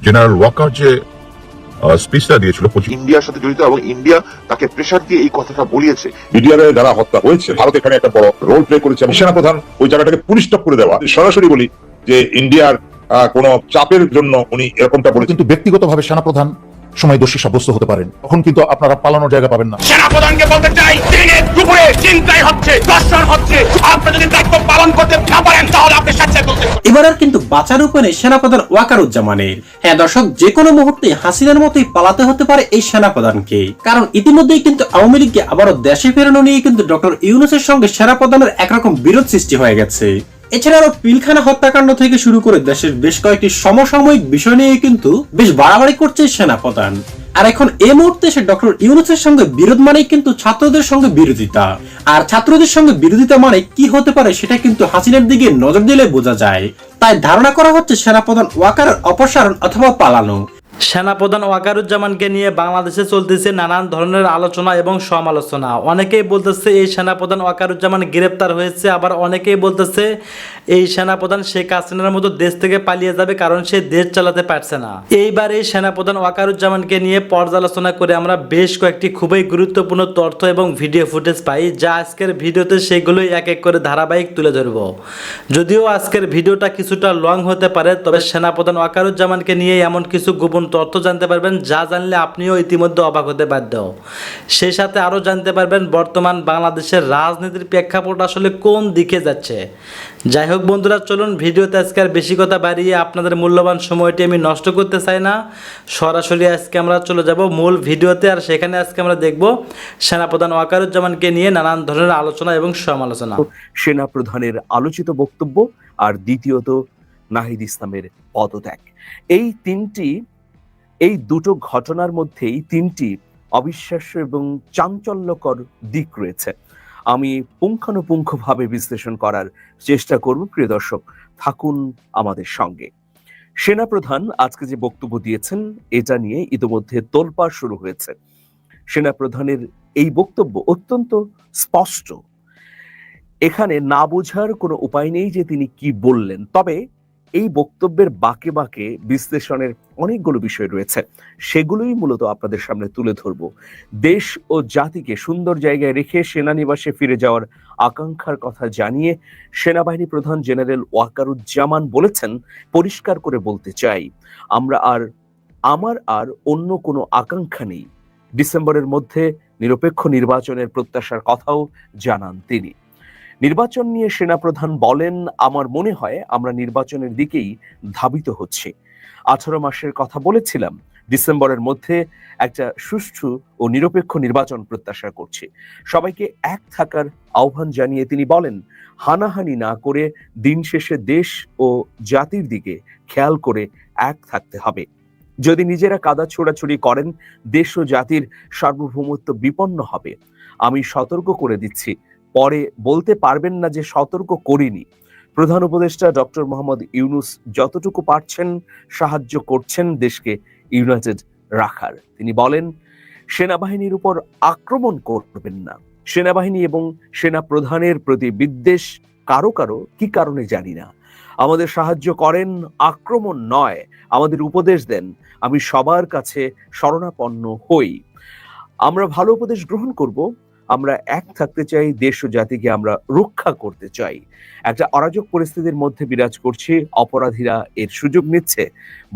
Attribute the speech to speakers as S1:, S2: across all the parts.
S1: General Waker যে স্পিচটা দিয়েছিল
S2: ইন্ডিয়ার সাথে জড়িত এবং ইন্ডিয়া তাকে প্রেসার দিয়ে এই কথাটা বলিয়েছে।
S3: বিডিআর এর যারা হত্যা হয়েছে, ভারত এখানে একটা বড় রোল প্লে করেছে এবং সেনাপ্রধান ওই জায়গাটাকে পুলিশ স্টপ করে দেওয়া। সরাসরি বলি যে ইন্ডিয়ার কোন চাপের জন্য উনি এরকমটা বলেছেন।
S4: কিন্তু ব্যক্তিগতভাবে সেনাপ্রধান সময় দোষী সাব্যস্ত হতে পারেন, তখন কিন্তু আপনারা পালানোর জায়গা পাবেন না।
S5: সেনাপ্রধানকে বলতে চাই, দিনে দুপুরে চিন্তাই হচ্ছে, দর্শন হচ্ছে। আপনি যদি দায়িত্ব পালন করতে না পারেন তাহলে আপনি স্বেচ্ছায় করতে।
S6: এবার আর কিন্তু বাঁচার উপায় নেই সেনাপ্রধান ওয়াকারুজ্জামানের। হ্যাঁ দর্শক, যে কোনো মুহূর্তে হাসিনার মতোই পালাতে হতে পারে এই সেনাপ্রধানকে, কারণ ইতিমধ্যেই কিন্তু আওয়ামী লীগকে আবারও দেশে ফেরানো নিয়ে কিন্তু ডক্টর ইউনূসের সঙ্গে সেনাপ্রধানের একরকম বিরোধ সৃষ্টি হয়ে গেছে। এছাড়া আরো পিলখানা হত্যাকাণ্ড থেকে শুরু করে দেশের বেশ কয়েকটি সমসাময়িক বিষয় নিয়ে কিন্তু বেশ বাড়াবাড়ি করছে সেনাপ্রধান। আর এখন এই মুহূর্তে এসে ডক্টর ইউনূসের সঙ্গে বিরোধ মানেই কিন্তু ছাত্রদের সঙ্গে বিরোধিতা, আর ছাত্রদের সঙ্গে বিরোধিতা মানে কি হতে পারে সেটা কিন্তু হাসিনার দিকে নজর দিলে বোঝা যায়। তাই ধারণা করা হচ্ছে সেনাপ্রধান ওয়াকারের অপসারণ অথবা পালানো।
S7: সেনাপ্রধান ওয়াকারুজ্জামানকে নিয়ে বাংলাদেশে চলতেছে নানান ধরনের আলোচনা এবং সমালোচনা। অনেকেই বলতেছে এই সেনাপ্রধান ওয়াকারুজ্জামান গ্রেপ্তার হয়েছে, আবার অনেকেই বলতেছে এই সেনাপ্রধান শেখ হাসিনার মতো দেশ থেকে পালিয়ে যাবে কারণ সে দেশ চালাতে পারছে না। এইবার এই সেনাপ্রধান ওয়াকারুজ্জামানকে নিয়ে পর্যালোচনা করে আমরা বেশ কয়েকটি খুবই গুরুত্বপূর্ণ তথ্য এবং ভিডিও ফুটেজ পাই, যা আজকের ভিডিওতে সেগুলোই এক এক করে ধারাবাহিক তুলে ধরব। যদিও আজকের ভিডিওটা কিছুটা লং হতে পারে, তবে সেনাপ্রধান ওয়াকারুজ্জামানকে নিয়ে এমন কিছু গোপন তথ্য জানতে পারবেন যা জানলে আপনিও ইতিমধ্যে অবাক হতে বাধ্য। সেই সাথে আরও জানতে পারবেন বর্তমান বাংলাদেশের রাজনীতির প্রেক্ষাপট আসলে কোন দিকে যাচ্ছে। যাই হোক বন্ধুরা, চলুন ভিডিওতে আজকে আর বেশি কথা বাড়িয়ে আপনাদের মূল্যবান সময়টি আমি নষ্ট করতে চাই না। সরাসরি আজকে আমরা চলে যাব মূল ভিডিওতে, আর সেখানে আজকে আমরা দেখব সেনাপ্রধান ওয়াকারুজ্জামানকে নিয়ে নানান ধরনের আলোচনা এবং সমালোচনা।
S8: সেনাপ্রধানের আলোচিত বক্তব্য, আর দ্বিতীয়ত নাহিদ ইসলামের পদত্যাগ। এই দুটো ঘটনার মধ্যেই তিনটি অবিশ্বাস্য এবং চাঞ্চল্যকর দিক রয়েছে। আমি পুঙ্খানুপুঙ্খভাবে বিশ্লেষণ করার চেষ্টা করব। প্রিয় দর্শক, থাকুন আমাদের সঙ্গে। সেনাপ্রধান আজকে যে বক্তব্য দিয়েছেন এটা নিয়ে ইতিমধ্যে তোলপাড় শুরু হয়েছে। সেনাপ্রধানের এই বক্তব্য অত্যন্ত স্পষ্ট, এখানে না বোঝার কোনো উপায় নেই যে তিনি কি বললেন। তবে এই বক্তব্যের বাঁকে বাঁকে বিশ্লেষণের অনেকগুলো বিষয় রয়েছে, সেগুলোই মূলত আপনাদের সামনে তুলে ধরব। দেশ ও জাতিকে সুন্দর জায়গায় রেখে সেনানিবাসে ফিরে যাওয়ার আকাঙ্ক্ষার কথা জানিয়ে সেনাবাহিনী প্রধান জেনারেল ওয়াকারুজ্জামান বলেছেন, পরিষ্কার করে বলতে চাই, আমার আর অন্য কোনো আকাঙ্ক্ষা নেই। ডিসেম্বরের মধ্যে নিরপেক্ষ নির্বাচনের প্রত্যাশার কথাও জানান তিনি। নির্বাচন নিয়ে সেনাপ্রধান বলেন, আমার মনে হয় আমরা নির্বাচনের দিকেই ধাবিত হচ্ছি। 18 মাসের কথা বলেছিলাম, ডিসেম্বরের মধ্যে একটা সুষ্ঠু ও নিরপেক্ষ নির্বাচন প্রত্যাশা করছি। সবাইকে এক থাকার আহ্বান জানিয়ে তিনি বলেন, হানাহানি না করে দিন শেষে দেশ ও জাতির দিকে খেয়াল করে এক থাকতে হবে। যদি নিজেরা কাদা ছোড়াছুড়ি করেন, দেশ ও জাতির সার্বভৌমত্ব বিপন্ন হবে। আমি সতর্ক করে দিচ্ছি, পরে বলতে পারবেন না যে সতর্ক করিনি। প্রধান উপদেষ্টা ডক্টর মোহাম্মদ ইউনূস যতটুকু পারছেন সাহায্য করছেন দেশকে ইউনাইটেড রাখার। তিনি বলেন, সেনাবাহিনীর উপর আক্রমণ করবেন না। সেনাবাহিনী এবং সেনা প্রধানের প্রতি বিদ্বেষ কারো কি কারণে জানি না। আমাদের সাহায্য করেন, আক্রমণ নয়। আমাদের উপদেশ দেন, আমি সবার কাছে শরণাপন্ন হই। আমরা ভালো উপদেশ গ্রহণ করব। আমরা এক থাকতে চাই, দেশ ও জাতিকে আমরা রক্ষা করতে চাই। একটা অরাজক পরিস্থিতির মধ্যে বিরাজ করছে, অপরাধীরা এর সুযোগ নিচ্ছে,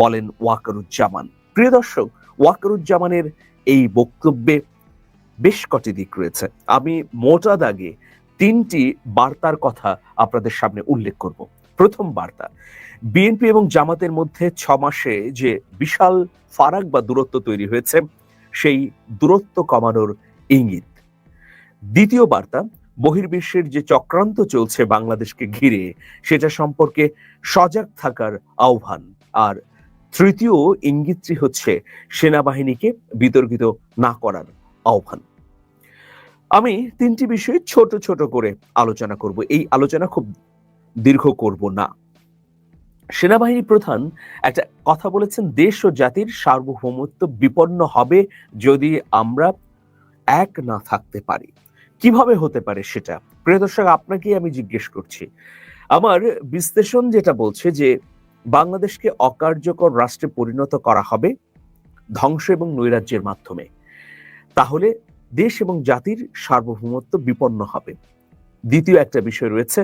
S8: বলেন ওয়াকারুজ্জামান। প্রিয় দর্শক, ওয়াকারুজ্জামানের এই বক্তব্যে বেশ কটি দিক রয়েছে। আমি মোটা দাগে তিনটি বার্তার কথা আপনাদের সামনে উল্লেখ করব। প্রথম বার্তা, বিএনপি এবং জামাতের মধ্যে 6 মাসে যে বিশাল ফারাক বা দূরত্ব তৈরি হয়েছে, সেই দূরত্ব কমানোর ইঙ্গিত। দ্বিতীয় বার্তা, বহির্বিশ্বের যে চক্রান্ত চলছে বাংলাদেশকে ঘিরে, সেটা সম্পর্কে সজাগ থাকার আহ্বান। আর তৃতীয় ইঙ্গিতটি হচ্ছে সেনাবাহিনীকে বিতর্কিত না করার আহ্বান। আমি তিনটি বিষয়ে ছোট ছোট করে আলোচনা করব। এই আলোচনা খুব দীর্ঘ করব না। সেনাবাহিনী প্রধান একটা কথা বলেছেন, দেশ ও জাতির সার্বভৌমত্ব বিপন্ন হবে যদি আমরা এক না থাকতে পারি। কিভাবে হতে পারে সেটা, প্রিয় দর্শক, আপনাকে আমি জিজ্ঞেস করছি। আমার বিশ্লেষণ যেটা বলছে যে বাংলাদেশকে অকার্যকর রাষ্ট্রে পরিণত করা হবে ধ্বংস এবং নৈরাজ্যের মাধ্যমে, তাহলে দেশ এবং জাতির সার্বভৌমত্ব বিপন্ন হবে। দ্বিতীয় একটা বিষয় রয়েছে,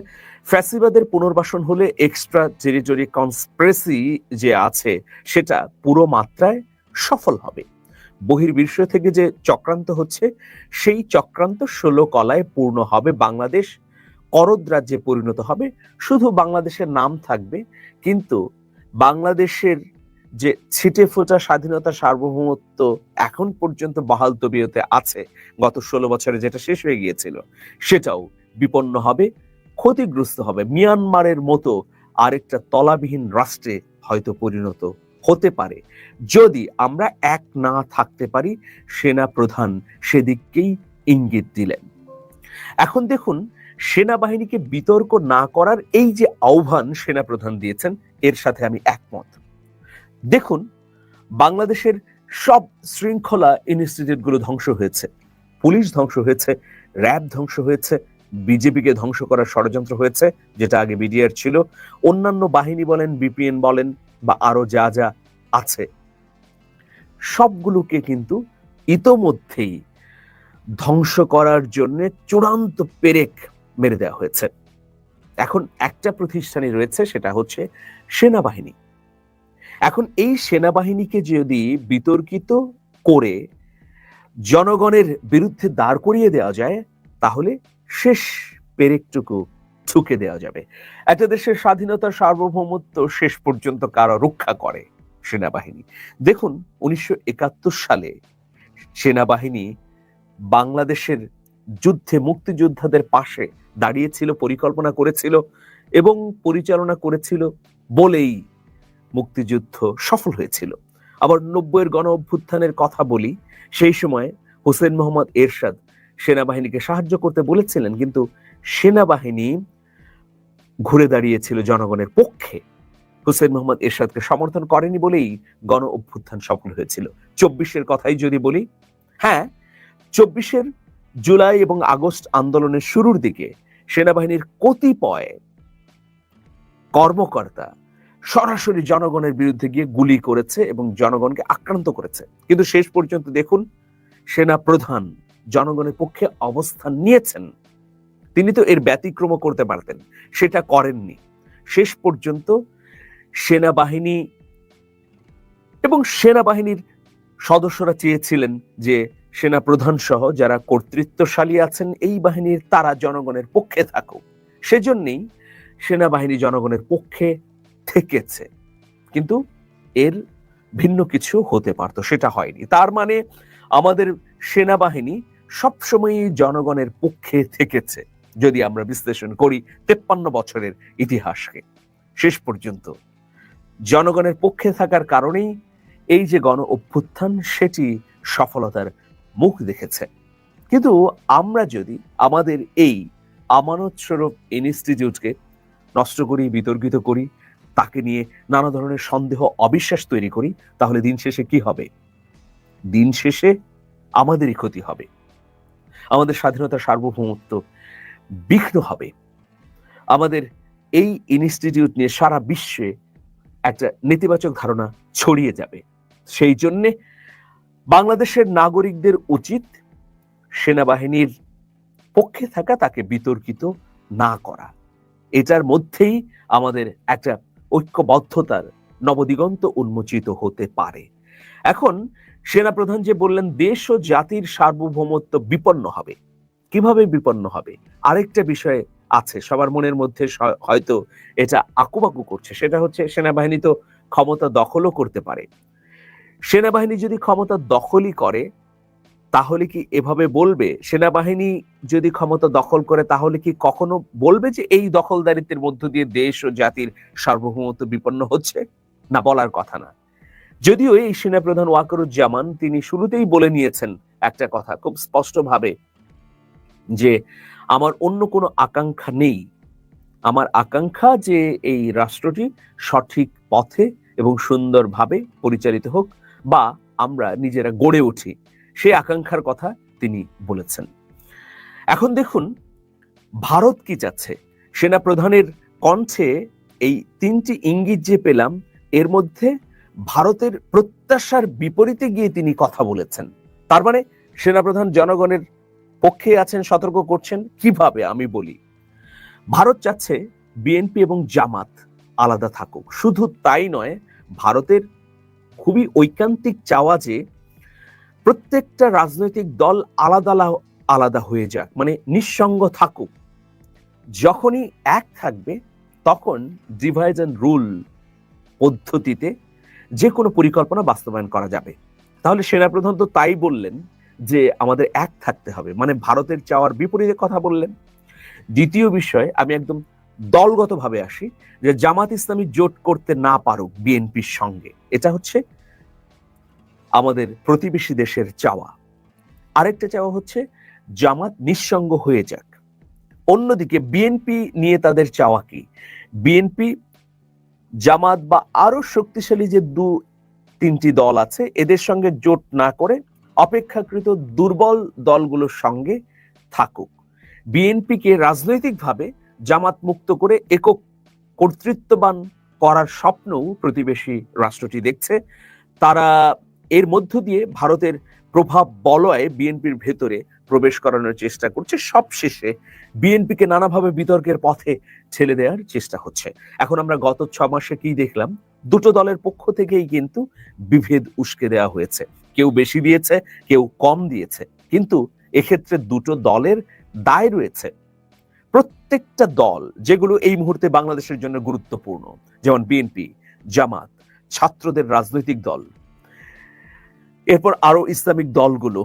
S8: ফ্যাসিবাদের পুনর্বাসন হলে এক্সট্রা টেরিটরি কনস্পিরেসি যে আছে সেটা পুরো মাত্রায় সফল হবে। বহির্বিশ্ব থেকে যে চক্রান্ত হচ্ছে সেই চক্রান্ত 16 কলায় পূর্ণ হবে, বাংলাদেশ করদ রাজ্যে পরিণত হবে। শুধু বাংলাদেশের নাম থাকবে, কিন্তু বাংলাদেশের যে ছিটে ফোটা স্বাধীনতা সার্বভৌমত্ব এখন পর্যন্ত বহাল তবিয়তে আছে, গত 16 বছরে যেটা শেষ হয়ে গিয়েছিল, সেটাও বিপন্ন হবে, ক্ষতিগ্রস্ত হবে। মিয়ানমারের মতো আরেকটা তলাবিহীন রাষ্ট্রে হয়তো পরিণত হতে পারে যদি আমরা এক না থাকতে পারি। সেনা প্রধান সেদিকেই ইঙ্গিত দিলেন। এখন দেখুন, সেনাবাহিনীকে বিতর্ক না করার এই যে আহ্বান সেনা প্রধান দিয়েছেন, এর সাথে আমি একমত। দেখুন, বাংলাদেশের সব শৃঙ্খলা ইনস্টিটিউটগুলো ধ্বংস হয়েছে, পুলিশ ধ্বংস হয়েছে, র্যাব ধ্বংস হয়েছে, বিজেপিকে ধ্বংস করার ষড়যন্ত্র হয়েছে, যেটা আগে বিডিআর ছিল, অন্যান্য বাহিনী বলেন, বিপিএন বলেন, বা আরো যা যা আছে, সবগুলোকে কিন্তু ইতোমধ্যেই ধ্বংস করার জন্য চূড়ান্ত পেরেক মেরে দেওয়া হয়েছে। এখন একটা প্রতিষ্ঠানই রয়েছে, সেটা হচ্ছে সেনাবাহিনী। এখন এই সেনাবাহিনীকে যদি বিতর্কিত করে জনগণের বিরুদ্ধে দাঁড় করিয়ে দেওয়া যায়, তাহলে শেষ পেরেকটুকু ঠুকে দেওয়া যাবে। একটা দেশের স্বাধীনতা সার্বভৌমত্ব শেষ পর্যন্ত কারা রক্ষা করে? সেনাবাহিনী। দেখুন, 1971 সালে সেনাবাহিনী বাংলাদেশের যুদ্ধে মুক্তিযোদ্ধাদের পাশে দাঁড়িয়েছিল, পরিকল্পনা করেছিল এবং পরিচালনা করেছিল বলেই মুক্তিযুদ্ধ সফল হয়েছিল। আবার 90-এর গণ অভ্যুত্থানের কথা বলি, সেই সময় হোসেন মোহাম্মদ এরশাদ সেনাবাহিনীকে সাহায্য করতে বলেছিলেন, কিন্তু সেনাবাহিনী ঘুরে দাঁড়িয়েছিল জনগণের পক্ষে, হোসেন মোহাম্মদ এরশাদকে সমর্থন করেনি বলেই গণ অভ্যুত্থান সফল হয়েছিল। 24-এর কথাই যদি বলি, হ্যাঁ, 24-এর জুলাই এবং আগস্ট আন্দোলনের শুরুর দিকে সেনাবাহিনীর কতিপয় কর্মকর্তা সরাসরি জনগণের বিরুদ্ধে গিয়ে গুলি করেছে এবং জনগণকে আক্রান্ত করেছে, কিন্তু শেষ পর্যন্ত দেখুন, সেনা প্রধান জনগণের পক্ষে অবস্থান নিয়েছেন। তিনি তো এর ব্যতিক্রম করতে পারতেন, সেটা করেননি। শেষ পর্যন্ত সেনাবাহিনী এবং সেনাবাহিনীর সদস্যরা চেয়েছিলেন যে সেনা প্রধান সহ যারা কর্তৃত্বশালী আছেন এই বাহিনীর, তারা জনগণের পক্ষে থাকুক। সেজন্যই সেনাবাহিনী জনগণের পক্ষে থেকেছে, কিন্তু এর ভিন্ন কিছু হতে পারত, সেটা হয়নি। তার মানে আমাদের সেনাবাহিনী সবসময়ই জনগণের পক্ষে থেকেছে, যদি আমরা বিশ্লেষণ করি 53 বছরের ইতিহাসকে। শেষ পর্যন্ত জনগণের পক্ষে থাকার কারণেই এই যে গণ অভ্যুত্থান, সেটি সফলতার মুখ দেখেছে। কিন্তু আমরা যদি আমাদের এই আমানত স্বরূপ ইনস্টিটিউটকে নষ্ট করি, বিতর্কিত করি, তাকে নিয়ে নানা ধরনের সন্দেহ, অবিশ্বাস তৈরি করি, তাহলে দিন শেষে কি হবে? দিন শেষে আমাদেরই ক্ষতি হবে, আমাদের স্বাধীনতা সার্বভৌমত্ব বিঘ্ন হবে, আমাদের এই ইনস্টিটিউট নিয়ে সারা বিশ্বে একটা নেতিবাচক ধারণা ছড়িয়ে যাবে। সেই জন্যে বাংলাদেশের নাগরিকদের উচিত সেনাবাহিনীর পক্ষে থাকা, তাকে বিতর্কিত না করা। এটার মধ্যেই আমাদের একটা ঐক্যবদ্ধতার নবদিগন্ত উন্মোচিত হতে পারে। এখন সেনাপ্রধান যে বললেন দেশ ও জাতির সার্বভৌমত্ব বিপন্ন হবে, কিভাবে বিপন্ন হবে? আরেকটা বিষয় আছে সবার মনের মধ্যে, হয়তো এটা আকুপাকু করছে, সেটা হচ্ছে সেনাবাহিনী তো ক্ষমতা দখলও করতে পারে। সেনাবাহিনী যদি ক্ষমতা দখলই করে, তাহলে কি এভাবে বলবে? সেনাবাহিনী যদি ক্ষমতা দখল করে, তাহলে কি কখনো বলবে যে এই দখলদারিত্বের মধ্য দিয়ে দেশ ও জাতির সার্বভৌমত্ব বিপন্ন হচ্ছে? না, বলার কথা না। যদিও এই সেনাপ্রধান ওয়াকারুজ্জামান তিনি শুরুতেই বলে নিয়েছেন একটা কথা খুব স্পষ্টভাবে, যে আমার অন্য কোনো আকাঙ্ক্ষা নেই, আমার আকাঙ্ক্ষা যে এই রাষ্ট্রটি সঠিক পথে এবং সুন্দরভাবে পরিচালিত হোক, বা আমরা নিজেরা গড়ে উঠি, সেই আকাঙ্ক্ষার কথা তিনি বলেছেন। এখন দেখুন ভারত কি চাচ্ছে। সেনাপ্রধানের কণ্ঠে এই তিনটি ইঙ্গিত যে পেলাম, এর মধ্যে ভারতের প্রত্যাশার বিপরীতে গিয়ে তিনি কথা বলেছেন। তার মানে সেনাপ্রধান জনগণের পক্ষে আছেন, সতর্ক করছেন। কিভাবে আমি বলি, ভারত চাচ্ছে বিএনপি এবং জামাত আলাদা থাকুক। শুধু তাই নয়, ভারতের খুবই ঐকান্তিক চাওয়া যে প্রত্যেকটা রাজনৈতিক দল আলাদা আলাদা হয়ে যাক, মানে নিঃসঙ্গ থাকুক। যখনই এক থাকবে তখন ডিভাইড অ্যান্ড রুল পদ্ধতিতে যে কোনো পরিকল্পনা বাস্তবায়ন করা যাবে। তাহলে সেনাপ্রধান তো তাই বললেন যে আমাদের এক থাকতে হবে, মানে ভারতের চাওয়ার বিপরীতে কথা বললেন। দ্বিতীয় বিষয়, আমি একদম দলগতভাবে আসি, যে জামাত ইসলামী জোট করতে না পারুক বিএনপির সঙ্গে, এটা হচ্ছে আমাদের প্রতিবেশী দেশের চাওয়া। আরেকটা চাওয়া হচ্ছে জামাত নিঃসঙ্গ হয়ে যাক। অন্যদিকে বিএনপি নিয়ে তাদের চাওয়া কি? বিএনপি, জামাত বা আরো শক্তিশালী যে তিনটি দল আছে, এদের সঙ্গে জোট না করে অপেক্ষাকৃত দুর্বল দলগুলোর সঙ্গে থাকুক। বিএনপিকে রাজনৈতিকভাবে জামাত মুক্ত করে একক কর্তৃত্ববান করার স্বপ্নও প্রতিবেশী রাষ্ট্রটি দেখছে। তারা এর মধ্য দিয়ে ভারতের প্রভাব বলয়ে বিএনপির ভেতরে প্রবেশ করানোর চেষ্টা করছে। সবশেষে বিএনপিকে নানাভাবে বিতর্কের পথে ঠেলে দেওয়ার চেষ্টা হচ্ছে। এখন আমরা গত 6 মাসে কি দেখলাম? দুটো দলের পক্ষ থেকেই কিন্তু বিভেদ উস্কে দেওয়া হয়েছে। কেউ বেশি দিয়েছে, কেউ কম দিয়েছে, কিন্তু এক্ষেত্রে দুটো দলের দায় রয়েছে। প্রত্যেকটা দল যেগুলো এই মুহূর্তে বাংলাদেশের জন্য গুরুত্বপূর্ণ, যেমন বিএনপি, জামাত, ছাত্রদের রাজনৈতিক দল, এরপর আরো ইসলামিক দলগুলো,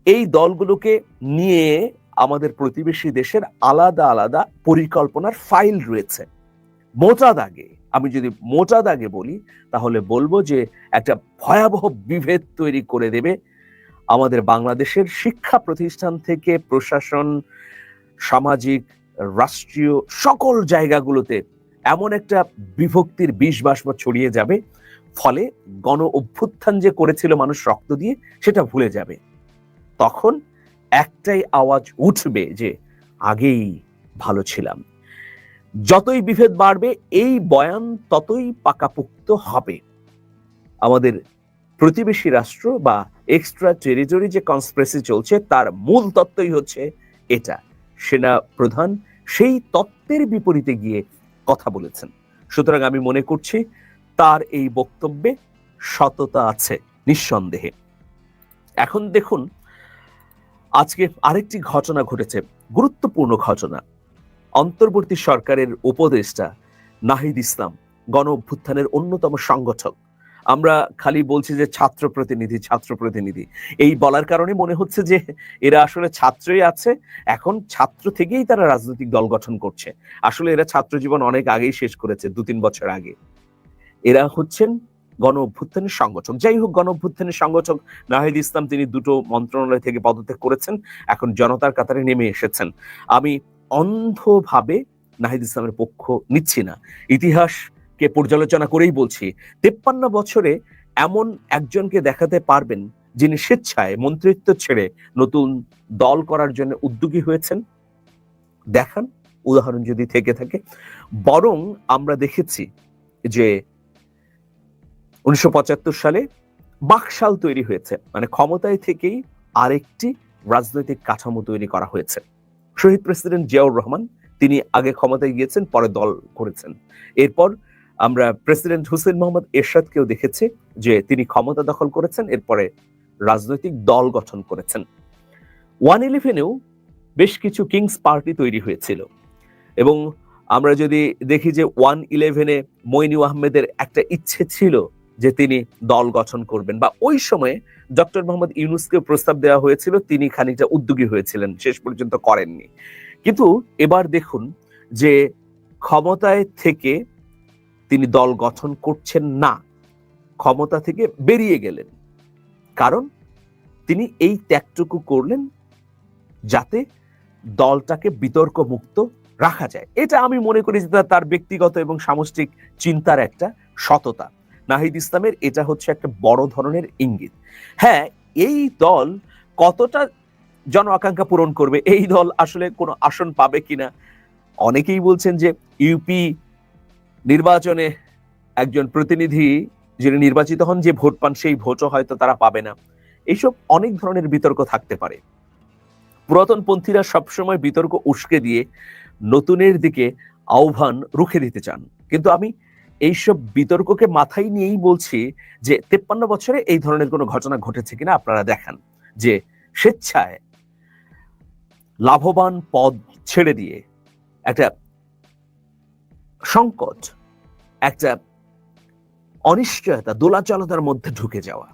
S8: এই দলগুলোকে নিয়ে আমাদের প্রতিবেশী দেশের আলাদা আলাদা পরিকল্পনার ফাইল রয়েছে। মোটা দাগে, আমি যদি মোটা দাগে বলি, তাহলে বলবো যে একটা ভয়াবহ বিভেদ তৈরি করে দেবে আমাদের বাংলাদেশের শিক্ষা প্রতিষ্ঠান থেকে প্রশাসন, সামাজিক, রাষ্ট্রীয় সকল জায়গাগুলোতে এমন একটা বিভক্তির বিষ বাষ্প ছড়িয়ে যাবে, ফলে গণ অভ্যুত্থান যে করেছিল মানুষ রক্ত দিয়ে, সেটা ভুলে যাবে। তখন একটাই আওয়াজ উঠবে যে আগেই ভালো ছিলাম। যতই বিভেদ বাড়বে, এই বয়ান ততই পাকাপোক্ত হবে। আমাদের প্রতিবেশী রাষ্ট্র বা এক্সট্রা টেরিটরি যে কনস্পিরেসি চলছে, তার মূল তত্ত্বই হচ্ছে এটা। সেনা প্রধান সেই তত্ত্বের বিপরীতে গিয়ে কথা বলেছেন। সুতরাং আমি মনে করছি তার এই বক্তব্যে সততা আছে নিঃসন্দেহে। এখন দেখুন, আজকে আরেকটি ঘটনা ঘটেছে, গুরুত্বপূর্ণ ঘটনা। অন্তর্বর্তী সরকারের উপদেষ্টা নাহিদ ইসলাম, গণ অভ্যুত্থানের অন্যতম সংগঠক, আমরা খালি বলছি যে ছাত্র প্রতিনিধি, এই বলার কারণে মনে হচ্ছে যে এরা আসলে ছাত্রই আছে, এখন ছাত্র থেকেই তারা রাজনৈতিক দল গঠন করছে। আসলে এরা ছাত্র জীবন অনেক আগেই শেষ করেছে, 2-3 বছর আগে। এরা হচ্ছেন গণ অভ্যুত্থানের সংগঠক। যাই হোক, গণ অভ্যুত্থানের সংগঠক নাহিদ ইসলাম, তিনি 2টো মন্ত্রণালয় থেকে পদত্যাগ করেছেন, এখন জনতার কাতারে নেমে এসেছেন। আমি অন্ধভাবে নাহিদ ইসলামের পক্ষ নিচ্ছি না, ইতিহাসকে পর্যালোচনা করেই বলছি। 53 বছরে এমন একজনকে দেখাতে পারবেন যিনি স্বেচ্ছায় মন্ত্রিত্ব ছেড়ে নতুন দল করার জন্য উদ্যোগী হয়েছেন? দেখান উদাহরণ যদি থেকে থাকে। বরং আমরা দেখেছি যে 1975 সালে বাকশাল তৈরি হয়েছে, মানে ক্ষমতায় থেকেই আরেকটি রাজনৈতিক কাঠামো তৈরি করা হয়েছে। শহীদ প্রেসিডেন্ট জিয়াউর রহমান, তিনি আগে ক্ষমতায় গিয়েছেন, পরে দল করেছেন। এরপর আমরা প্রেসিডেন্ট হুসেইন মোহাম্মদ এরশাদকেও দেখেছি যে তিনি ক্ষমতা দখল করেছেন, এরপরে রাজনৈতিক দল গঠন করেছেন। 111-এও বেশ কিছু কিংস পার্টি তৈরি হয়েছিল, এবং আমরা যদি দেখি যে 111-এ মইনু আহমেদের একটা ইচ্ছে ছিল যে তিনি দল গঠন করবেন, বা ওই সময়ে ডক্টর মোহাম্মদ ইউনূসকে প্রস্তাব দেওয়া হয়েছিল, তিনি খানিকটা উদ্যোগী হয়েছিলেন, শেষ পর্যন্ত করেননি। কিন্তু এবার দেখুন যে ক্ষমতায় থেকে তিনি দল গঠন করছেন না, ক্ষমতা থেকে বেরিয়ে গেলেন। কারণ তিনি এই ত্যাগটুকু করলেন যাতে দলটাকে বিতর্ক মুক্ত রাখা যায়। এটা আমি মনে করি যে তার ব্যক্তিগত এবং সামষ্টিক চিন্তার একটা সততা। নাহিদ ইসলামের এটা হচ্ছে একটা বড় ধরনের ইঙ্গিত। হ্যাঁ, এই দল কতটা জন আকাঙ্ক্ষা পূরণ করবে, এই দল আসলে কোনো আসন পাবে কিনা, অনেকেই বলছেন যে ইউপি নির্বাচনে একজন প্রতিনিধি যিনি নির্বাচিত হন, যে ভোট পান সেই ভোটও হয়তো তারা পাবে না। এইসব অনেক ধরনের বিতর্ক থাকতে পারে। পুরাতনপন্থীরা সবসময় বিতর্ক উস্কে দিয়ে নতুনের দিকে আহ্বান রুখে দিতে চান, কিন্তু আমি এইসব বিতর্ককে মাথায় নিয়েই বলছি যে 53 বছরে এই ধরনের কোনো ঘটনা ঘটেছে কিনা আপনারা দেখান, যে স্বেচ্ছায় লাভবান পদ ছেড়ে দিয়ে একটা সংকট, একটা অনিশ্চয়তা, দোলাচলতার মধ্যে ঢুকে যাওয়া।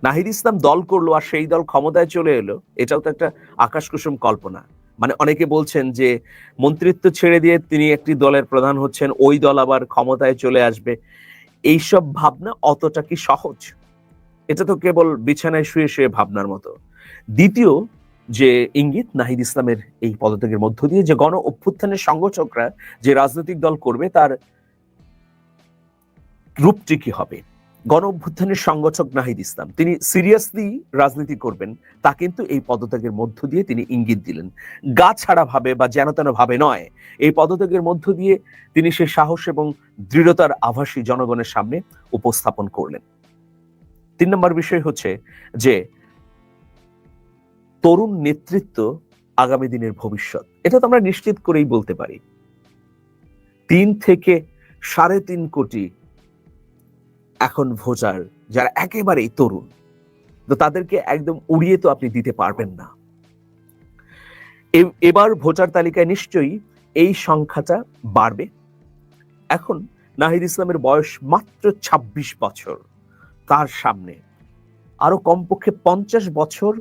S8: নাহিদ ইসলাম দল করলো আর সেই দল ক্ষমতায় চলে এলো, এটাও তো একটা আকাশকুসুম কল্পনা। মানে অনেকে বলছেন যে মন্ত্রিত্ব ছেড়ে দিয়ে তিনি একটি দলের প্রধান হচ্ছেন, ওই দল আবার ক্ষমতায় চলে আসবে। এইসব ভাবনা অতটা কি সহজ? এটা তো কেবল বিছানায় শুয়ে শুয়ে ভাবনার মতো। দ্বিতীয় যে ইঙ্গিত নাহিদ ইসলামের এই পদত্যাগের মধ্য দিয়ে, যে গণ অভ্যুত্থানের সংগঠকরা যে রাজনৈতিক দল করবে তার রূপটি কি হবে। গণ অভ্যুত্থানের সংগঠক নাহিদ ইসলাম, তিনি সিরিয়াসলি রাজনীতি করবেন, তা কিন্তু এই পদত্যাগের মধ্য দিয়ে তিনি ইঙ্গিত দিলেন। গা ছাড়া ভাবে বা যেন তেন ভাবে নয়, এই পদত্যাগের মধ্য দিয়ে তিনি সে সাহস এবং দৃঢ়তার আভাসী জনগণের সামনে উপস্থাপন করলেন। 3 নম্বর বিষয় হচ্ছে যে তরুণ নেতৃত্ব আগামী দিনের ভবিষ্যৎ। এটা তো আমরা নিশ্চিত করেই বলতে পারি। 3 থেকে 3.5 কোটি এখন ভোটার যারা একেবারেই তরুণ, তো তাদেরকে একদম উড়িয়ে তো আপনি দিতে পারবেন না। এবার ভোটার তালিকায় নিশ্চয়ই এই সংখ্যাটা বাড়বে। এখন নাহিদ ইসলামের বয়স মাত্র 26 বছর, তার সামনে আরো কমপক্ষে 50 বছর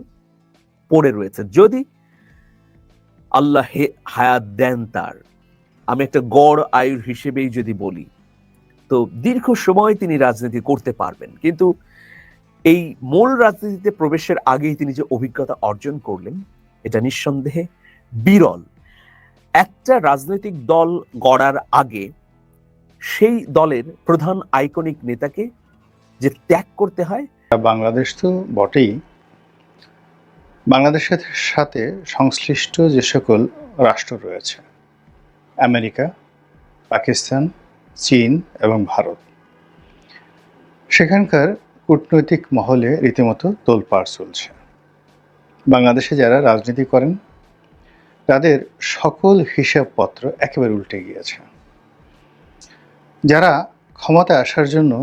S8: পড়ে রয়েছে। যদি আল্লাহ হায়াত দেন তার, আমি একটা গড় আয়ুর হিসেবেই যদি বলি, তো দীর্ঘ সময় তিনি রাজনীতি করতে পারবেন। কিন্তু এই মূল রাজনীতিতে প্রবেশের আগেই তিনি যে অভিজ্ঞতা অর্জন করলেন, এটা নিঃসন্দেহে বিরল। একটা রাজনৈতিক দল গড়ার আগে সেই দলের প্রধান আইকনিক নেতাকে যে ত্যাগ করতে হয়।
S9: বাংলাদেশ তো বটেই, বাংলাদেশের সাথে সংশ্লিষ্ট যে সকল রাষ্ট্র রয়েছে, আমেরিকা, পাকিস্তান, চীন এবং ভারত, সেখানকার কূটনৈতিক মহলে রীতিমতো তোলপাড় চলছে। বাংলাদেশে যারা রাজনীতি করেন তাদের সকল হিসাবপত্র একেবারে উল্টে গিয়েছে। যারা ক্ষমতায় আসার জন্য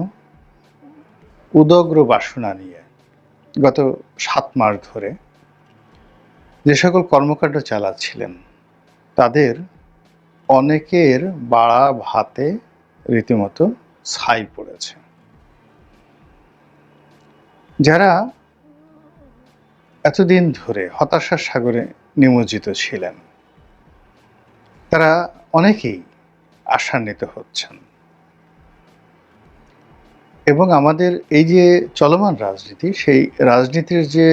S9: উদগ্র বাসনা নিয়ে গত 7 মাস ধরে যে সকল কর্মকাণ্ড চালাচ্ছিলেন, তাদের অনেকের বাড়া ভাতে রীতিমতো ছাই পড়েছে। যারা এতদিন ধরে হতাশার সাগরে নিমজ্জিত ছিলেন, তারা অনেকেই আশান্বিত হচ্ছেন। এবং আমাদের এই যে চলমান রাজনীতি, সেই রাজনীতির যে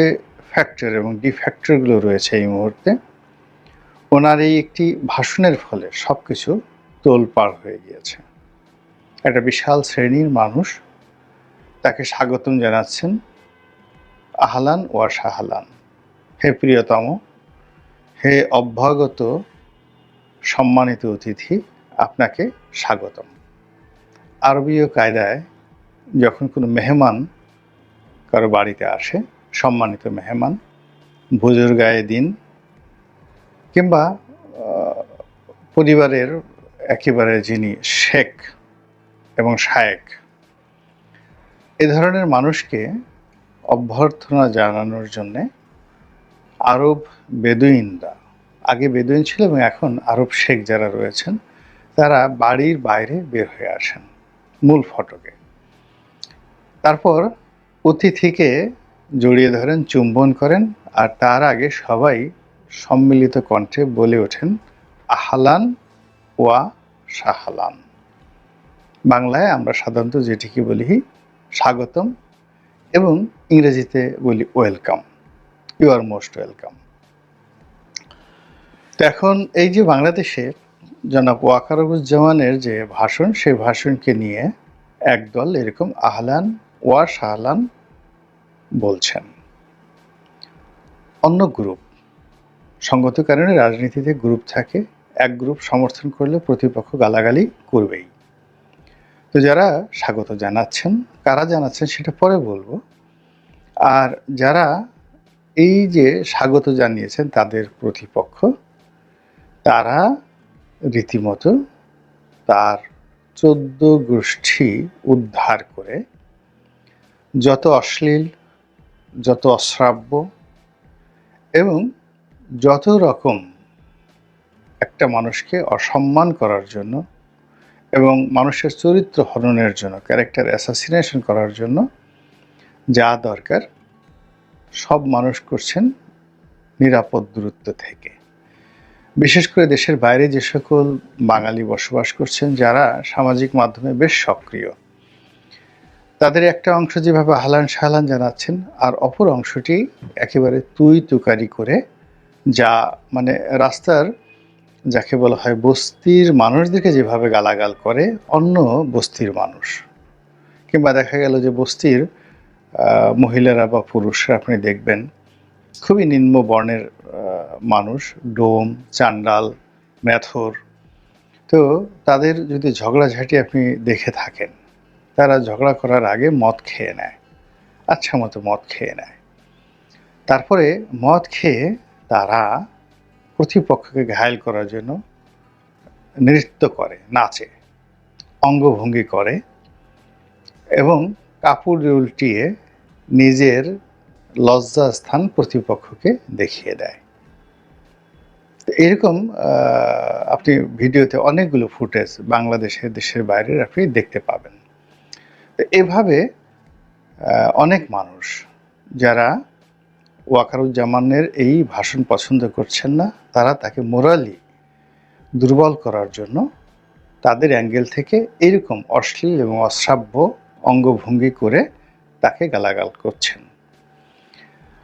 S9: ফ্যাক্টর এবং ডিফ্যাক্টরগুলো রয়েছে এই মুহূর্তে, ওনার এই একটি ভাষণের ফলে সবকিছু তোলপাড় হয়ে গিয়েছে। একটা বিশাল শ্রেণীর মানুষ তাকে স্বাগতম জানাচ্ছেন, আহলান ওয়া সাহলান, হে প্রিয়তম, হে অভ্যাগত সম্মানিত অতিথি, আপনাকে স্বাগতম। আরবীয় কায়দায় যখন কোনো মেহমান কারো বাড়িতে আসে, সম্মানিত মেহমান, বুজুর্গায়ে দিন কিংবা পরিবারের একেবারে যিনি শেখ এবং শায়েক, এ ধরনের মানুষকে অভ্যর্থনা জানানোর জন্যে আরব বেদুইনরা, আগে বেদুইন ছিল এবং এখন আরব শেখ যারা রয়েছেন, তারা বাড়ির বাইরে বের হয়ে আসেন মূল ফটকে। তারপর অতিথিকে জড়িয়ে ধরেন, চুম্বন করেন, আর তার আগে সবাই সম্মিলিত কণ্ঠে বলে ওঠেন, আহলান ওয়া সাহলান। বাংলায় আমরা সাধারণত যেটিকে বলি স্বাগতম, এবং ইংরেজিতে বলি welcome, you are most welcome. তো এখন এই যে বাংলাদেশে জনাব ওয়াকারুজ্জামানের যে ভাষণ, সেই ভাষণকে নিয়ে একদল এরকম আহলান ওয়া সাহলান বলছেন। অন্য গ্রুপ, সঙ্গত কারণে রাজনীতিতে গ্রুপ থাকে, এক গ্রুপ সমর্থন করলে প্রতিপক্ষ গালাগালি করবেই। তো যারা স্বাগত জানাচ্ছেন, কারা জানাচ্ছেন সেটা পরে বলবো। আর যারা এই যে স্বাগত জানিয়েছেন তাদের প্রতিপক্ষ, তারা রীতিমতো তার 14 গোষ্ঠী উদ্ধার করে যত অশ্লীল, যত অশ্রাব্য এবং যত রকম একটা মানুষকে অসম্মান করার জন্য এবং মানুষের চরিত্র হননের জন্য, ক্যারেক্টার অ্যাসাসিনেশন করার জন্য যা দরকার সব মানুষ করছেন নিরাপদ দূরত্ব থেকে। বিশেষ করে দেশের বাইরে যে সকল বাঙালি বসবাস করছেন, যারা সামাজিক মাধ্যমে বেশ সক্রিয়, তাদের একটা অংশ যেভাবে হালান সালান জানাচ্ছেন, আর অপর অংশটি একেবারে তুই তুকারি করে, যা মানে রাস্তার যাকে বলা হয় বস্তির মানুষদেরকে যেভাবে গালাগাল করে অন্য বস্তির মানুষ, কিংবা দেখা গেল যে বস্তির মহিলারা বা পুরুষরা আপনি দেখবেন খুবই নিম্ন বর্ণের মানুষ, ডোম, চান্ডাল, মেথর। তো তাদের যদি ঝগড়াঝাটি আপনি দেখে থাকেন, তারা ঝগড়া করার আগে মদ খেয়ে নেয়, আচ্ছা মতো মদ খেয়ে নেয়। তারপরে মদ খেয়ে তারা প্রতিপক্ষকে ঘায়েল করার জন্য নৃত্য করে, নাচে, অঙ্গভঙ্গি করে এবং কাপড় উল্টিয়ে নিজের লজ্জাস্থান প্রতিপক্ষকে দেখিয়ে দেয়। তো এরকম আপনি ভিডিওতে অনেকগুলো ফুটেজ বাংলাদেশের, দেশের বাইরের আপনি দেখতে পাবেন। তো এভাবে অনেক মানুষ যারা ওয়াকারুজ্জামানের এই ভাষণ পছন্দ করছেন না, তারা তাকে মোরালি দুর্বল করার জন্য তাদের অ্যাঙ্গেল থেকে এরকম অশ্লীল এবং অশ্রাব্য অঙ্গভঙ্গি করে তাকে গালাগাল করছেন।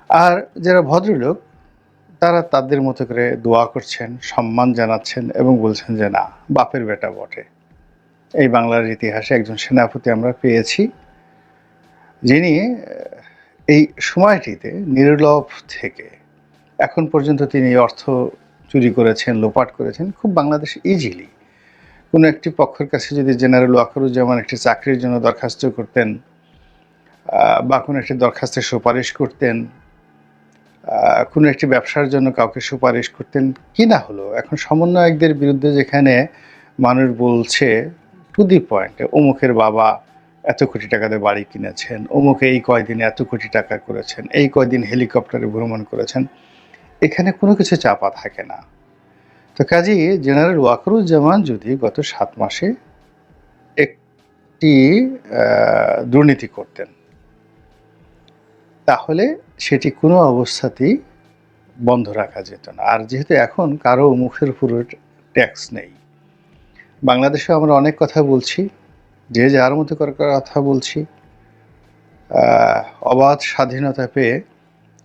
S9: আর যারা ভদ্রলোক, তারা তাদের মতো করে দোয়া করছেন, সম্মান জানাচ্ছেন এবং বলছেন যে না, বাপের বেটা বটে। এই বাংলার ইতিহাসে একজন সেনাপতি আমরা পেয়েছি, যিনি এই সময়টিতে নির্লোভ থেকে এখন পর্যন্ত তিনি অর্থ চুরি করেছেন, লোপাট করেছেন খুব বাংলাদেশ ইজিলি। কোনো একটি পক্ষের কাছে যদি জেনারেল ওয়াকারুজ্জামান একটি চাকরির জন্য দরখাস্ত করতেন বা কোনো একটি দরখাস্তের সুপারিশ করতেন, কোনো একটি ব্যবসার জন্য কাউকে সুপারিশ করতেন, কি না হলো এখন সমন্বয়কদের বিরুদ্ধে যেখানে মানুষ বলছে টু দি পয়েন্ট, অমুকের বাবা এত কোটি টাকাতে বাড়ি কিনেছেন, অমুকে এই কয়দিনে এত কোটি টাকা করেছেন, এই কয়দিন হেলিকপ্টারে ভ্রমণ করেছেন, এখানে কোনো কিছু চাপা থাকে না। তো কাজেই জেনারেল ওয়াকারুজ্জামান যদি গত 7 মাসে একটি দুর্নীতি করতেন, তাহলে সেটি কোনো অবস্থাতেই বন্ধ রাখা যেত না। আর যেহেতু এখন কারো মুখের উপর ট্যাক্স নেই, বাংলাদেশে আমরা অনেক কথা বলছি, যে যার মতো করে কথা বলছি, অবাধ স্বাধীনতা পেয়ে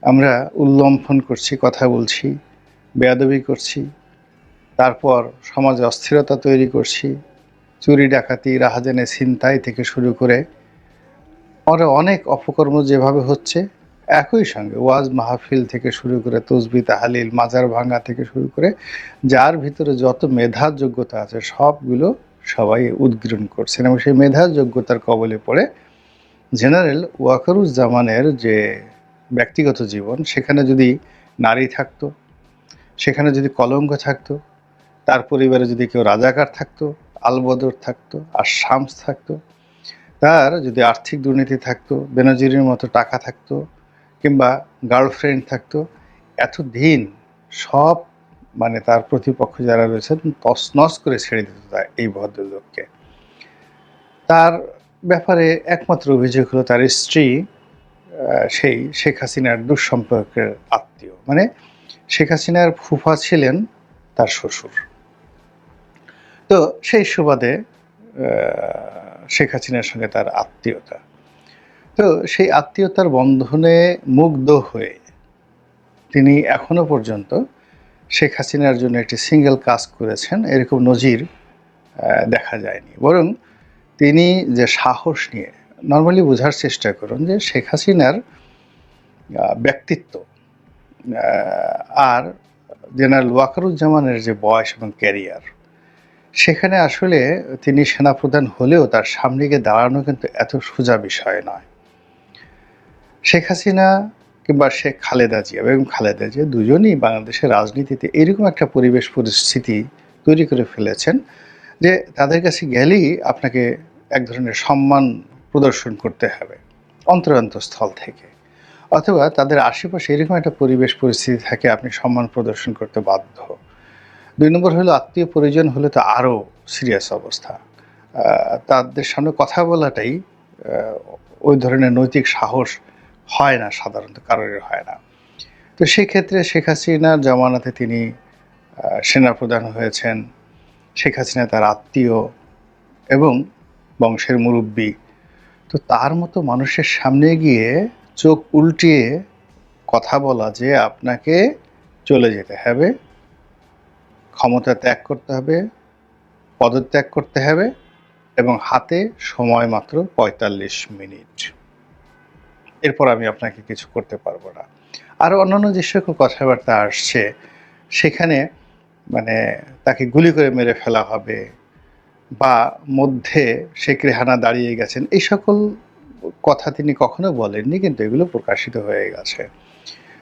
S9: আমরা উল্লঙ্ঘন করছি, কথা বলছি, বেয়াদবি করছি, তারপর সমাজে অস্থিরতা তৈরি করছি, চুরি ডাকাতি, রাহাজানে ছিনতাই থেকে শুরু করে আমরা অনেক অপকর্ম যেভাবে হচ্ছে, একই সঙ্গে ওয়াজ মাহফিল থেকে শুরু করে তসবিহ তাহলিল, মাজার ভাঙা থেকে শুরু করে যার ভিতরে যত মেধার যোগ্যতা আছে সবগুলো সবাই উদ্গীরণ করছেন। এবং সেই মেধার যোগ্যতার কবলে পড়ে জেনারেল ওয়াকারুজ্জামানের যে ব্যক্তিগত জীবন, সেখানে যদি নারী থাকতো, সেখানে যদি কলঙ্ক থাকতো, তার পরিবারে যদি কেউ রাজাকার থাকতো, আলবদর থাকতো, আর শামস থাকতো, তার যদি আর্থিক দুর্নীতি থাকতো, বেনজিরের মতো টাকা থাকতো, কিংবা গার্লফ্রেন্ড থাকতো, এতদিন সব মানে তার প্রতিপক্ষ যারা রয়েছেন তছনছ করে ছেড়ে দিত এই ভদ্রলোককে। তার ব্যাপারে একমাত্র অভিযোগ হলো তার স্ত্রী সেই শেখ হাসিনার দুঃসম্পর্কের আত্মীয়, মানে শেখ হাসিনার ফুফা ছিলেন তার শ্বশুর। তো সেই সুবাদে শেখ হাসিনার সঙ্গে তার আত্মীয়তা, তো সেই আত্মীয়তার বন্ধনে মুগ্ধ হয়ে তিনি এখনো পর্যন্ত শেখ হাসিনার জন্য একটি সিঙ্গেল কাজ করেছেন এরকম নজির দেখা যায়নি। বরং তিনি যে সাহস নিয়ে, নর্মালি বোঝার চেষ্টা করুন যে শেখ হাসিনার ব্যক্তিত্ব আর জেনারেল ওয়াকারুজ্জামানের যে বয়স এবং ক্যারিয়ার, সেখানে আসলে তিনি সেনাপ্রধান হলেও তার সামনে গিয়ে দাঁড়ানো কিন্তু এত সোজা বিষয় নয়। শেখ হাসিনা কিংবা শেখ খালেদা জিয়া, বেগম খালেদা জিয়া দুজনই বাংলাদেশের রাজনীতিতে এরকম একটা পরিবেশ পরিস্থিতি তৈরি করে ফেলেছেন যে তাদের কাছে গেলেই আপনাকে এক ধরনের সম্মান প্রদর্শন করতে হবে অন্তরস্থল থেকে, অথবা তাদের আশেপাশে এরকম একটা পরিবেশ পরিস্থিতি থাকে আপনি সম্মান প্রদর্শন করতে বাধ্য। ২ নম্বর হলো আত্মীয় পরিজন হলে তো আরও সিরিয়াস অবস্থা। তাদের সামনে কথা বলাটাই ওই ধরনের নৈতিক সাহস হয় না, সাধারণত কারোর হয় না। তো সেক্ষেত্রে শেখ হাসিনার জামানাতে তিনি সেনাপ্রধান হয়েছেন। শেখ হাসিনা তার আত্মীয় এবং বংশের মুরব্বী। তো তার মতো মানুষের সামনে গিয়ে চোখ উল্টিয়ে কথা বলা যে আপনাকে চলে যেতে হবে, ক্ষমতা ত্যাগ করতে হবে, পদত্যাগ করতে হবে এবং হাতে সময় মাত্র ৪৫ মিনিট, এরপর আমি আপনাকে কিছু করতে পারবো না। আরও অন্যান্য যে সকল কথাবার্তা আসছে সেখানে মানে তাকে গুলি করে মেরে ফেলা হবে বা মধ্যে শেখ রেহানা দাঁড়িয়ে গেছেন, এই সকল কথা তিনি কখনো বলেননি, কিন্তু এগুলো প্রকাশিত হয়ে গেছে।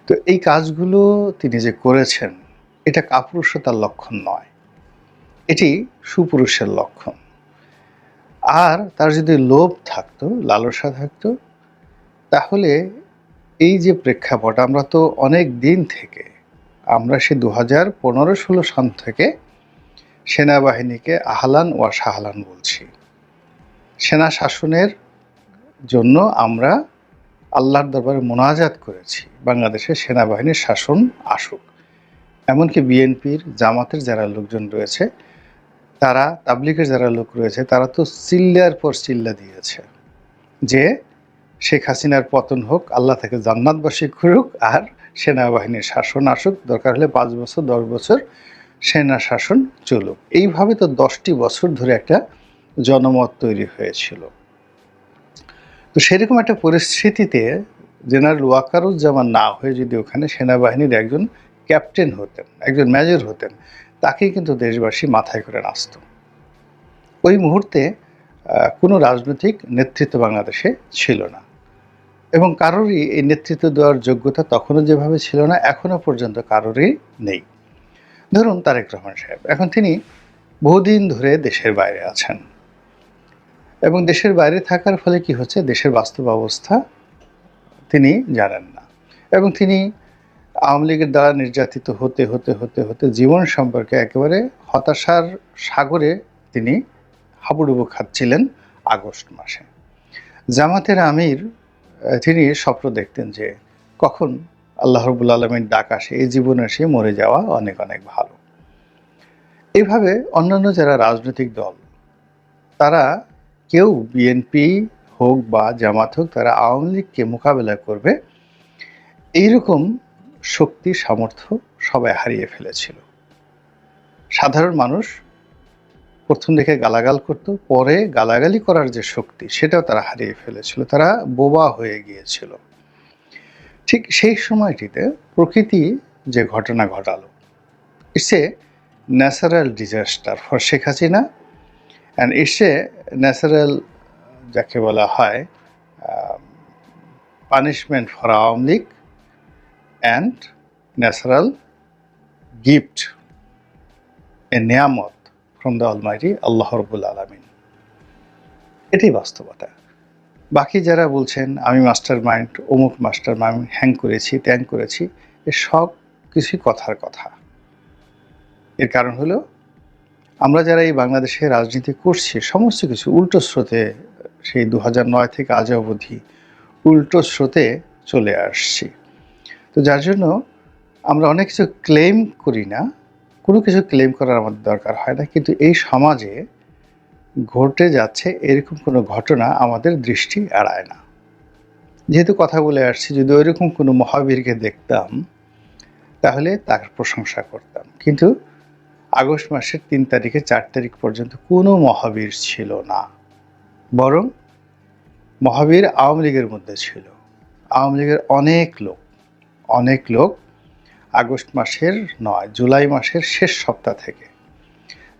S9: তো এই কাজগুলো তিনি যে করেছেন এটা কাপুরুষতার লক্ষণ নয়, এটি সুপুরুষের লক্ষণ। আর তার যদি লোভ থাকতো, লালসা থাকতো, তাহলে এই যে প্রেক্ষাপট, আমরা তো অনেক দিন থেকে, আমরা সে 2015-16 সাল থেকে সেনাবাহিনীকে আহলান ওয়া সাহলান বলছি। সেনা শাসনের জন্য আমরা আল্লাহর দরবারে মোনাজাত করেছি বাংলাদেশের সেনাবাহিনীর শাসন আসুক। এমনকি বিএনপির, জামাতের যারা লোকজন রয়েছে, তারা, তাবলিগের যারা লোক রয়েছে, তারা তো চিল্লার পর চিল্লা দিয়েছে যে শেখ হাসিনার পতন হোক, আল্লাহ তাকে জান্নাতবাসী করুক, আর সেনাবাহিনীর শাসন আসুক, দরকার হলে 5 বছর 10 বছর সেনা শাসন চলুক। এইভাবে তো 10টি বছর ধরে একটা জনমত তৈরি হয়েছিল। তো সেরকম একটা পরিস্থিতিতে জেনারেল ওয়াকারুজ্জামান না হয়ে যদি ওখানে সেনাবাহিনীর একজন ক্যাপ্টেন হতেন, একজন মেজর হতেন, তাকেই কিন্তু দেশবাসী মাথায় করে নাচত। ওই মুহূর্তে কোনো রাজনৈতিক নেতৃত্ব বাংলাদেশে ছিল না এবং কারোরই এই নেতৃত্ব দেওয়ার যোগ্যতা তখনও যেভাবে ছিল না, এখনও পর্যন্ত কারোরই নেই। ধরুন তারেক রহমান সাহেব, এখন তিনি বহুদিন ধরে দেশের বাইরে আছেন এবং দেশের বাইরে থাকার ফলে কি হচ্ছে, দেশের বাস্তব অবস্থা তিনি জানেন না এবং তিনি আওয়ামী লীগের দ্বারা নির্যাতিত হতে হতে হতে হতে জীবন সম্পর্কে একেবারে হতাশার সাগরে তিনি হাবুডুবু খাচ্ছিলেন আগস্ট মাসে। জামাতের আমির তিনি স্বপ্ন দেখতেন যে কখন আল্লাহ রাব্বুল আলামিন ডাক আসে, এই জীবনে সে মরে যাওয়া অনেক অনেক ভালো। এইভাবে অন্যান্য যারা রাজনৈতিক দল, তারা কেউ বিএনপি হোক বা জামাত হোক, তারা আওয়ামী লীগকে মোকাবেলা করবে এইরকম শক্তি সামর্থ্য সবাই হারিয়ে ফেলেছিল। সাধারণ মানুষ প্রথম দিকে গালাগাল করত, পরে গালাগালি করার যে শক্তি সেটাও তারা হারিয়ে ফেলেছিল, তারা বোবা হয়ে গিয়েছিল। ঠিক সেই সময়টিতে প্রকৃতি যে ঘটনা ঘটালো, it's a natural disaster for Sheikh Hasina and it's a natural, যাকে বলা হয় punishment for Awami League and natural gift, a নিয়ামত ফ্রম দ্য অলমাইটি আল্লাহ রাব্বুল আলামিন। এটাই বাস্তবতা। বাকি যারা বলছেন আমি মাস্টার মাইন্ড, অমুক মাস্টার মাইন্ড, হ্যাং করেছি ত্যাং করেছি, এ সব কিছুই কথার কথা। এর কারণ হলো আমরা যারা এই বাংলাদেশে রাজনীতি করছি, সমস্ত কিছু উল্টো স্রোতে, সেই 2009 থেকে আজ অবধি উল্টো স্রোতে চলে আসছি। তো যার জন্য আমরা অনেক কিছু ক্লেম করি না, কোনো কিছু ক্লেম করার আমাদের দরকার হয় না, কিন্তু এই সমাজে ঘটে যাচ্ছে এরকম কোনো ঘটনা আমাদের দৃষ্টি এড়ায় না। যেহেতু কথা বলে আসছি, যদি ওইরকম কোনো মহাবীরকে দেখতাম তাহলে তার প্রশংসা করতাম, কিন্তু আগস্ট মাসের 3 তারিখে 4 তারিখ পর্যন্ত কোনো মহাবীর ছিল না, বরং মহাবীর আওয়ামী লীগের মধ্যে ছিল। আওয়ামী লীগের অনেক লোক আগস্ট মাসের নয়, জুলাই মাসের শেষ সপ্তাহ থেকে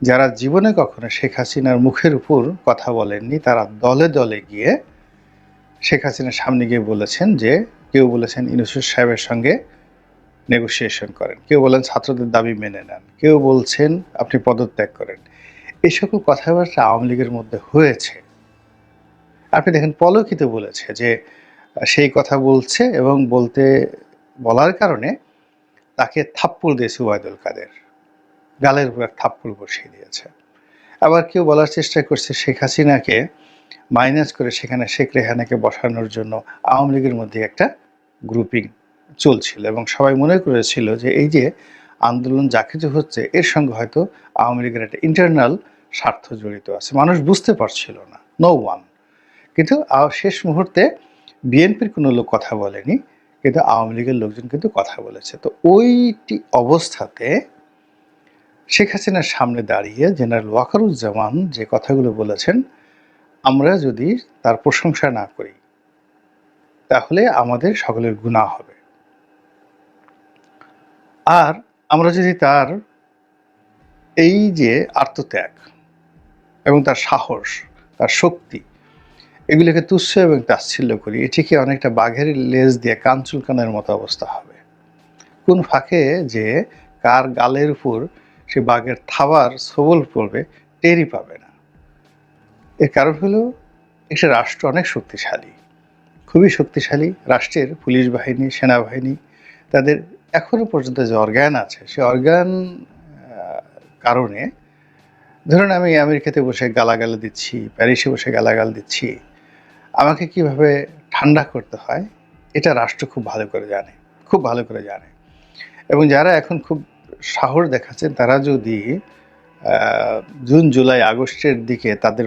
S9: যারা জীবনে কখনো শেখ হাসিনার মুখের উপর কথা বলেননি, তারা দলে দলে গিয়ে শেখ হাসিনার সামনে গিয়ে বলেছেন যে, কেউ বলেছেন ইউনূস সাহেবের সঙ্গে নেগোসিয়েশন করেন, কেউ বলেন ছাত্রদের দাবি মেনে নেন, কেউ বলছেন আপনি পদত্যাগ করেন। এই সকল কথাবার্তা আওয়ামী লীগের মধ্যে হয়েছে। আপনি দেখেন পলকিত বলেছে যে সেই কথা বলছে এবং বলার কারণে তাকে থাপ্পড় দিয়েছে ওবায়দুল কাদের, গালের উপর থাপ্পড় বসিয়ে দিয়েছে। আবার কেউ বলার চেষ্টা করছে শেখ হাসিনাকে মাইনাস করে সেখানে শেখ রেহানাকে বসানোর জন্য আওয়ামী লীগের মধ্যে একটা গ্রুপিং চলছিল এবং সবাই মনে করেছিল যে এই যে আন্দোলন যা কিছু হচ্ছে এর সঙ্গে হয়তো আওয়ামী লীগের একটা ইন্টারনাল স্বার্থ জড়িত আছে। মানুষ বুঝতে পারছিল না, নো ওয়ান। কিন্তু শেষ মুহূর্তে বিএনপির কোনো লোক কথা বলেনি, কিন্তু আওয়ামী লীগের লোকজন কিন্তু কথা বলেছে। তো ওইটি অবস্থাতে শেখ হাসিনার সামনে দাঁড়িয়ে জেনারেল ওয়াকারুজ্জামান যে কথাগুলো বলেছেন, আমরা যদি তার প্রশংসা না করি তাহলে আমাদের সকলের গুনাহ হবে, আর আমরা যদি তার এই যে আত্মত্যাগ এবং তার সাহস, তার শক্তি, এগুলোকে তুচ্ছ এবং তাচ্ছিল্য করি, এটিকে অনেকটা বাঘের লেজ দিয়ে কান চুলকানোর মতো অবস্থা হবে। কোন ফাঁকে যে কার গালের উপর সে বাঘের থাবার সবল পড়বে টেরই পাবে না। এর কারণ হলো একটা রাষ্ট্র অনেক শক্তিশালী, খুবই শক্তিশালী। রাষ্ট্রের পুলিশ বাহিনী, সেনাবাহিনী, তাদের এখনো পর্যন্ত যে অর্গান আছে, সে অর্গান কারণে, ধরুন আমি আমেরিকাতে বসে গালাগাল দিচ্ছি, প্যারিসে বসে গালাগাল দিচ্ছি, আমাকে কিভাবে ঠান্ডা করতে হয় এটা রাষ্ট্র খুব ভালো করে জানে, খুব ভালো করে জানে। এবং যারা এখন খুব সাহস দেখাচ্ছেন তারা যদি জুন, জুলাই, আগস্টের দিকে তাদের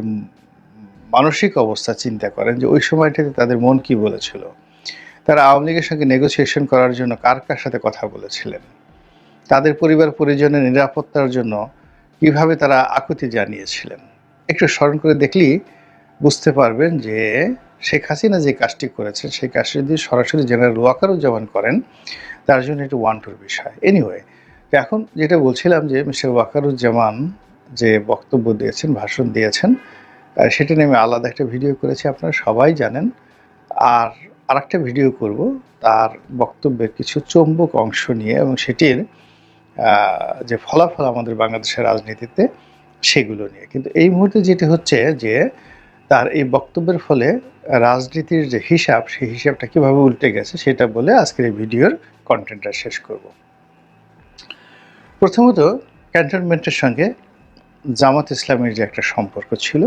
S9: মানসিক অবস্থা চিন্তা করেন যে ওই সময়টাতে তাদের মন কি বলেছিল, তারা আওয়ামী লীগের সঙ্গে নেগোসিয়েশন করার জন্য কার কার সাথে কথা বলেছিলেন, তাদের পরিবার পরিজনের নিরাপত্তার জন্য কিভাবে তারা আকুতি জানিয়েছিলেন, একটু স্মরণ করে দেখলেই বুঝতে পারবেন যে শেখ হাসিনা যে কাজটি করেছেন সেই কাজটি যদি সরাসরি জেনারেল ওয়াকারুজ্জামান করেন তার জন্য একটু ওয়ান টুর বিষয়। এনিওয়ে, তো এখন যেটা বলছিলাম যে মিস্টার ওয়াকারুজ্জামান যে বক্তব্য দিয়েছেন, ভাষণ দিয়েছেন, সেটা নিয়ে আমি আলাদা একটা ভিডিও করেছি, আপনারা সবাই জানেন। আর আরেকটা ভিডিও করব তার বক্তব্যের কিছু চৌম্বক অংশ নিয়ে এবং সেটির যে ফলাফল আমাদের বাংলাদেশের রাজনীতিতে সেগুলো নিয়ে। কিন্তু এই মুহূর্তে যেটি হচ্ছে যে তার এই বক্তব্যের ফলে রাজনীতির যে হিসাব, সেই হিসাবটা কীভাবে উল্টে গেছে সেটা বলে আজকের এই ভিডিওর কন্টেন্টটা শেষ করব। প্রথমত, ক্যান্টনমেন্টের সঙ্গে জামাত ইসলামের যে একটা সম্পর্ক ছিল,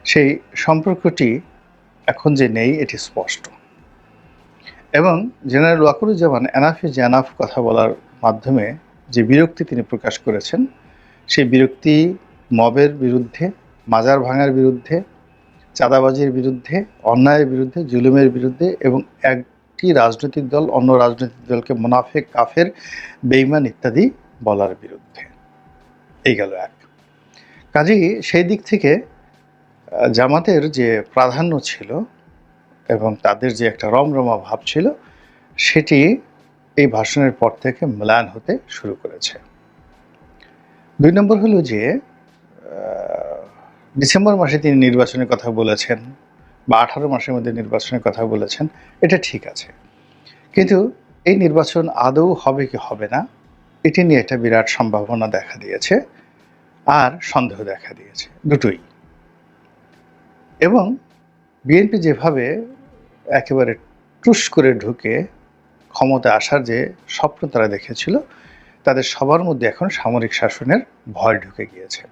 S9: সেই সম্পর্কটি এখন যে নেই এটি স্পষ্ট। এবং জেনারেল ওয়াকারুজ্জামান এনাফে যে এনাফ কথা বলার মাধ্যমে যে বিরক্তি তিনি প্রকাশ করেছেন, সেই বিরক্তি মবের বিরুদ্ধে, মাজার ভাঙার বিরুদ্ধে, চাঁদাবাজির বিরুদ্ধে, অন্যায়ের বিরুদ্ধে, জুলুমের বিরুদ্ধে এবং একটি রাজনৈতিক দল অন্য রাজনৈতিক দলকে মুনাফেক, কাফের, বেঈমান ইত্যাদি বলার বিরুদ্ধে। এই গেল এক। কাজেই সেই দিক থেকে জামাতের যে প্রাধান্য ছিল এবং তাদের যে একটা রমরমা ভাব ছিল সেটি এই ভাষণের পর থেকে ম্লান হতে শুরু করেছে। 2 নম্বর হলো যে ডিসেম্বর মাসে তিনি নির্বাচনের কথা বলেছেন বা 18 মাসের মধ্যে নির্বাচনের কথা বলেছেন, এটা ঠিক আছে, কিন্তু এই নির্বাচন আদৌ হবে কি হবে না এটি নিয়ে একটা বিরাট সম্ভাবনা দেখা দিয়েছে আর সন্দেহ দেখা দিয়েছে, দুটোই। এবং বিএনপি যেভাবে একেবারে টুস করে ঢুকে ক্ষমতা আসার যে স্বপ্ন তারা দেখেছিল, তাদের সবার মধ্যে এখন সামরিক শাসনের ভয় ঢুকে গিয়েছে।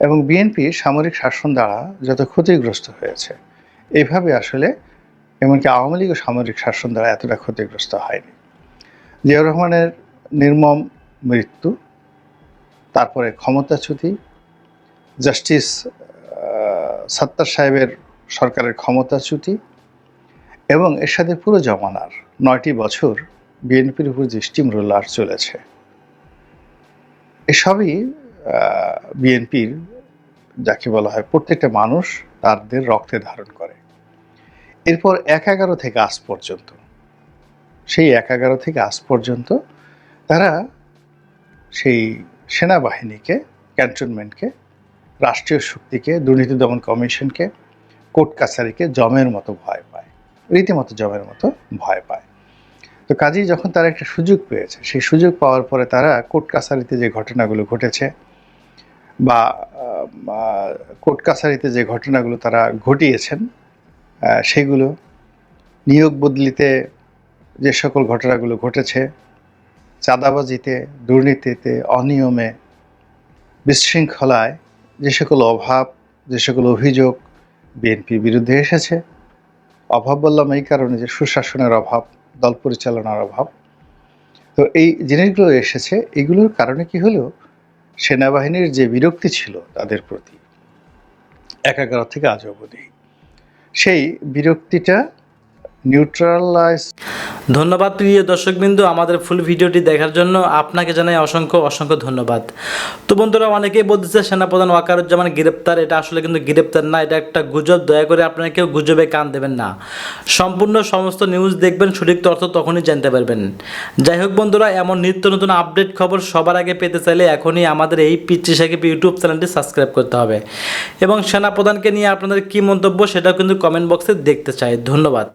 S9: এবং বিএনপি সামরিক শাসন দ্বারা যত ক্ষতিগ্রস্ত হয়েছে, এইভাবে আসলে এমনকি আওয়ামী লীগও সামরিক শাসন দ্বারা এতটা ক্ষতিগ্রস্ত হয়নি। জিয়াউর রহমানের নির্মম মৃত্যু, তারপরে ক্ষমতাচ্যুতি, জাস্টিস সাত্তার সাহেবের সরকারের ক্ষমতাচ্যুতি এবং এর সাথে পুরো জমানার 9টি বছর বিএনপির উপর যে স্টিম রোলার চলেছে, এসবই বিএনপির যাকে বলা হয় প্রত্যেকটা মানুষ তাদের রক্তে ধারণ করে। এরপর 11 থেকে আজ পর্যন্ত, সেই 11 থেকে আজ পর্যন্ত তারা সেই সেনাবাহিনীকে ক্যান্টনমেন্টকে, রাষ্ট্রীয় শক্তিকে, দুর্নীতি দমন কমিশনকে, কোর্ট কাছারিকে জমের মতো ভয় পায়, রীতিমতো জমের মতো ভয় পায়। তো কাজেই যখন তারা একটা সুযোগ পেয়েছে, সেই সুযোগ পাওয়ার পরে তারা কোর্ট কাছারিতে যে ঘটনাগুলো ঘটেছে বা কোর্ট কাছারিতে যে ঘটনাগুলো তারা ঘটিয়েছেন, সেগুলো নিয়োগ বদলিতে যে সকল ঘটনাগুলো ঘটেছে, চাঁদাবাজিতে, দুর্নীতিতে, অনিয়মে, বিশৃঙ্খলায় যে সকল অভাব, যে সকল অভিযোগ বিএনপির বিরুদ্ধে এসেছে, অভাব বললাম এই কারণে যে সুশাসনের অভাব, দল পরিচালনার অভাব। তো এই জিনিসগুলো এসেছে, এগুলোর কারণে কি হলো, সেনাবাহিনীর যে বিরক্তি ছিল তাদের প্রতি 11 থেকে আজ অবধি, সেই বিরক্তিটা নিউট্রালাইজ।
S7: ধন্যবাদ প্রিয় দর্শকবৃন্দ, আমাদের ফুল ভিডিওটি দেখার জন্য আপনাকে জানাই অসংখ্য অসংখ্য ধন্যবাদ। তো বন্ধুরা, অনেকেই বলতেছে সেনাপ্রধান ওয়াকারুজ্জামান গ্রেপ্তার, এটা আসলে কিন্তু গ্রেপ্তার না, এটা একটা গুজব। দয়া করে আপনারা কেউ গুজবে কান দেবেন না, সম্পূর্ণ সমস্ত নিউজ দেখবেন, সঠিক তথ্য তখনই জানতে পারবেন। যাই হোক বন্ধুরা, এমন নিত্য নতুন আপডেট খবর সবার আগে পেতে চাইলে এখনই আমাদের এই পিচ্চি সাকিব ইউটিউব চ্যানেলটি সাবস্ক্রাইব করতে হবে এবং সেনাপ্রধানকে নিয়ে আপনাদের কী মন্তব্য সেটাও কিন্তু কমেন্ট বক্সে দেখতে চাই। ধন্যবাদ।